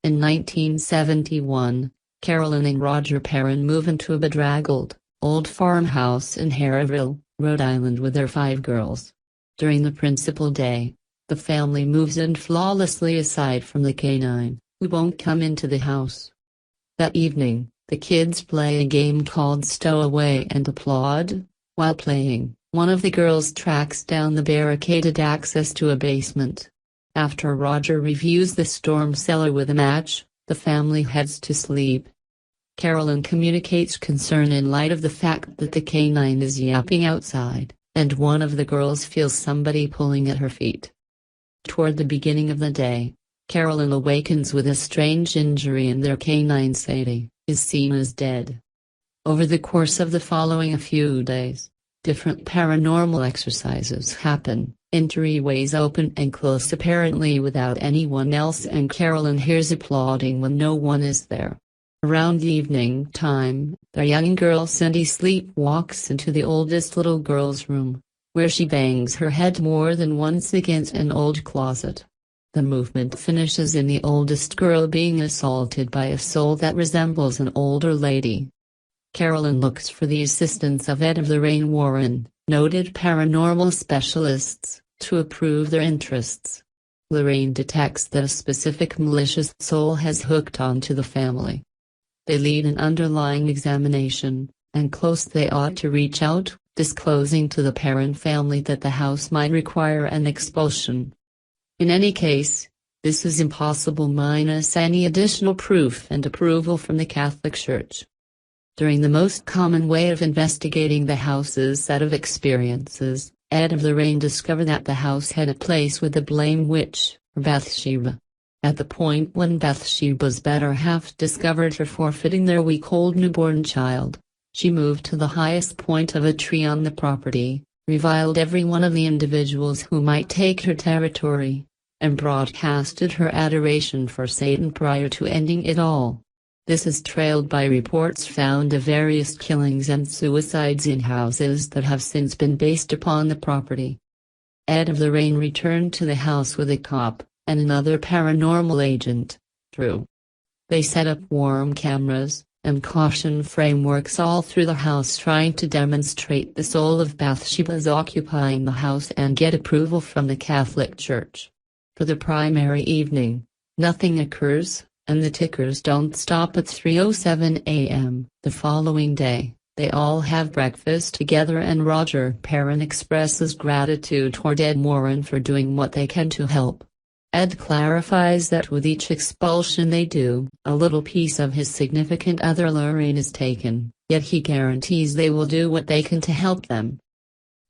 In 1971, Carolyn and Roger Perrin move into a bedraggled, old farmhouse in Harrahville, Rhode Island with their 5 girls. During the principal day, the family moves in flawlessly aside from the canine, who won't come into the house. That evening, the kids play a game called Stowaway and Applaud. While playing, one of the girls tracks down the barricaded access to a basement. After Roger reviews the storm cellar with a match, the family heads to sleep. Carolyn communicates concern in light of the fact that the canine is yapping outside, and one of the girls feels somebody pulling at her feet. Toward the beginning of the day, Carolyn awakens with a strange injury and their canine Sadie is seen as dead. Over the course of the following few days, different paranormal exercises happen, entryways open and close apparently without anyone else, and Carolyn hears applauding when no one is there. Around evening time, their young girl Cindy sleepwalks into the oldest little girl's room, where she bangs her head more than once against an old closet. The movement finishes in the oldest girl being assaulted by a soul that resembles an older lady. Carolyn looks for the assistance of Ed of Lorraine Warren, noted paranormal specialists, to approve their interests. Lorraine detects that a specific malicious soul has hooked onto the family. They lead an underlying examination, and close they ought to reach out, disclosing to the Perrin family that the house might require an expulsion. In any case, this is impossible minus any additional proof and approval from the Catholic Church. During the most common way of investigating the house's set of experiences, Ed of Lorraine discovered that the house had a place with the blame witch, Bathsheba. At the point when Bathsheba's better half discovered her forfeiting their week-old newborn child, she moved to the highest point of a tree on the property, reviled every one of the individuals who might take her territory, and broadcasted her adoration for Satan prior to ending it all. This is trailed by reports found of various killings and suicides in houses that have since been based upon the property. Ed of Lorraine returned to the house with a cop, and another paranormal agent, Drew. They set up worm cameras, and caution frameworks all through the house trying to demonstrate the soul of Bathsheba's occupying the house and get approval from the Catholic Church. For the primary evening, nothing occurs, and the tickers don't stop at 3:07 a.m. The following day, they all have breakfast together and Roger Perrin expresses gratitude toward Ed Warren for doing what they can to help. Ed clarifies that with each expulsion they do, a little piece of his significant other Lorraine is taken, yet he guarantees they will do what they can to help them.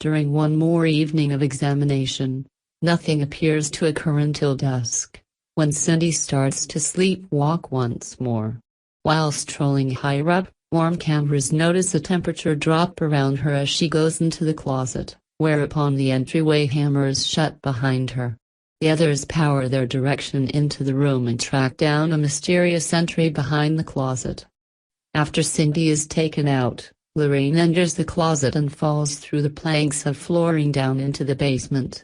During one more evening of examination, nothing appears to occur until dusk, when Cindy starts to sleepwalk once more. While strolling higher up, worm cameras notice a temperature drop around her as she goes into the closet, whereupon the entryway hammers shut behind her. The others power their direction into the room and track down a mysterious entry behind the closet. After Cindy is taken out, Lorraine enters the closet and falls through the planks of flooring down into the basement.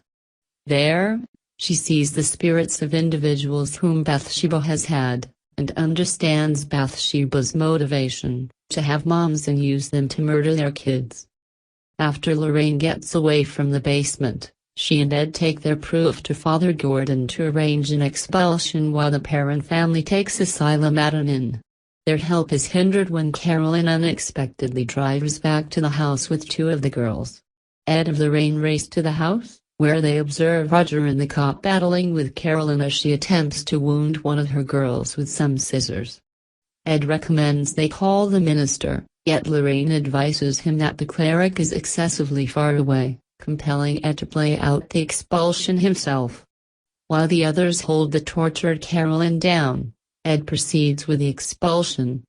There, she sees the spirits of individuals whom Bathsheba has had, and understands Bathsheba's motivation, to have moms and use them to murder their kids. After Lorraine gets away from the basement, she and Ed take their proof to Father Gordon to arrange an expulsion while the Perrin family takes asylum at an inn. Their help is hindered when Carolyn unexpectedly drives back to the house with 2 of the girls. Ed of Lorraine race to the house, where they observe Roger and the cop battling with Carolyn as she attempts to wound one of her girls with some scissors. Ed recommends they call the minister, yet Lorraine advises him that the cleric is excessively far away, compelling Ed to play out the expulsion himself. While the others hold the tortured Carolyn down, Ed proceeds with the expulsion.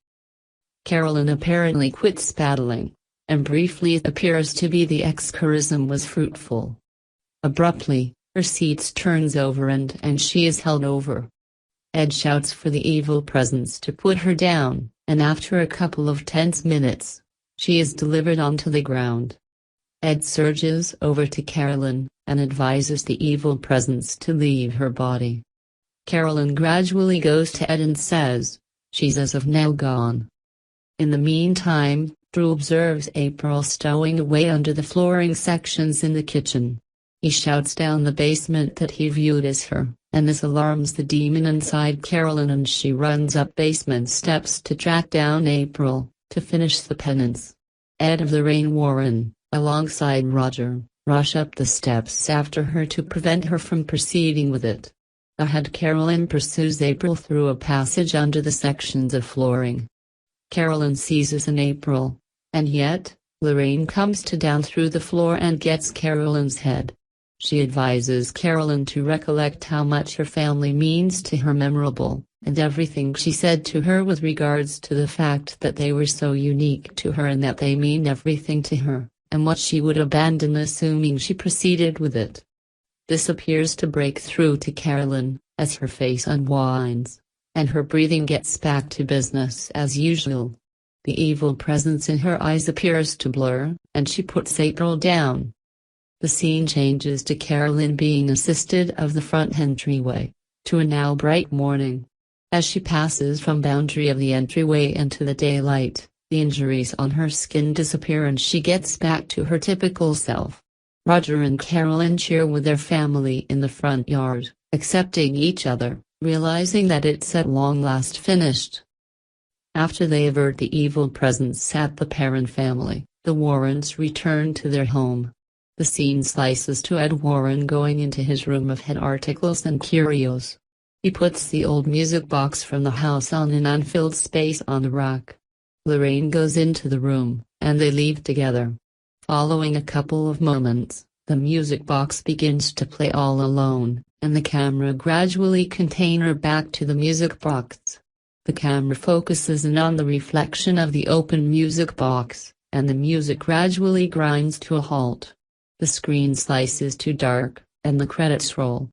Carolyn apparently quits battling, and briefly it appears to be the exorcism was fruitful. Abruptly, her seat turns over and she is held over. Ed shouts for the evil presence to put her down, and after a couple of tense minutes, she is delivered onto the ground. Ed surges over to Carolyn, and advises the evil presence to leave her body. Carolyn gradually goes to Ed and says, she's as of now gone. In the meantime, Drew observes April stowing away under the flooring sections in the kitchen. He shouts down the basement that he viewed as her, and this alarms the demon inside Carolyn, and she runs up basement steps to track down April, to finish the penance. Ed of Lorraine Warren, alongside Roger, rush up the steps after her to prevent her from proceeding with it. Ahead, Carolyn pursues April through a passage under the sections of flooring. Carolyn seizes an April, and yet, Lorraine comes down through the floor and gets Carolyn's head. She advises Carolyn to recollect how much her family means to her, memorable, and everything she said to her with regards to the fact that they were so unique to her and that they mean everything to her, and what she would abandon assuming she proceeded with it. This appears to break through to Carolyn, as her face unwinds, and her breathing gets back to business as usual. The evil presence in her eyes appears to blur, and she puts April down. The scene changes to Carolyn being assisted of the front entryway, to a now bright morning. As she passes from boundary of the entryway into the daylight, the injuries on her skin disappear and she gets back to her typical self. Roger and Carolyn cheer with their family in the front yard, accepting each other, realizing that it's at long last finished. After they avert the evil presence at the parent family, the Warrens return to their home. The scene slices to Ed Warren going into his room of head articles and curios. He puts the old music box from the house on an unfilled space on the rack. Lorraine goes into the room, and they leave together. Following a couple of moments, the music box begins to play All Alone, and the camera gradually contains her back to the music box. The camera focuses in on the reflection of the open music box, and the music gradually grinds to a halt. The screen slices to dark, and the credits roll.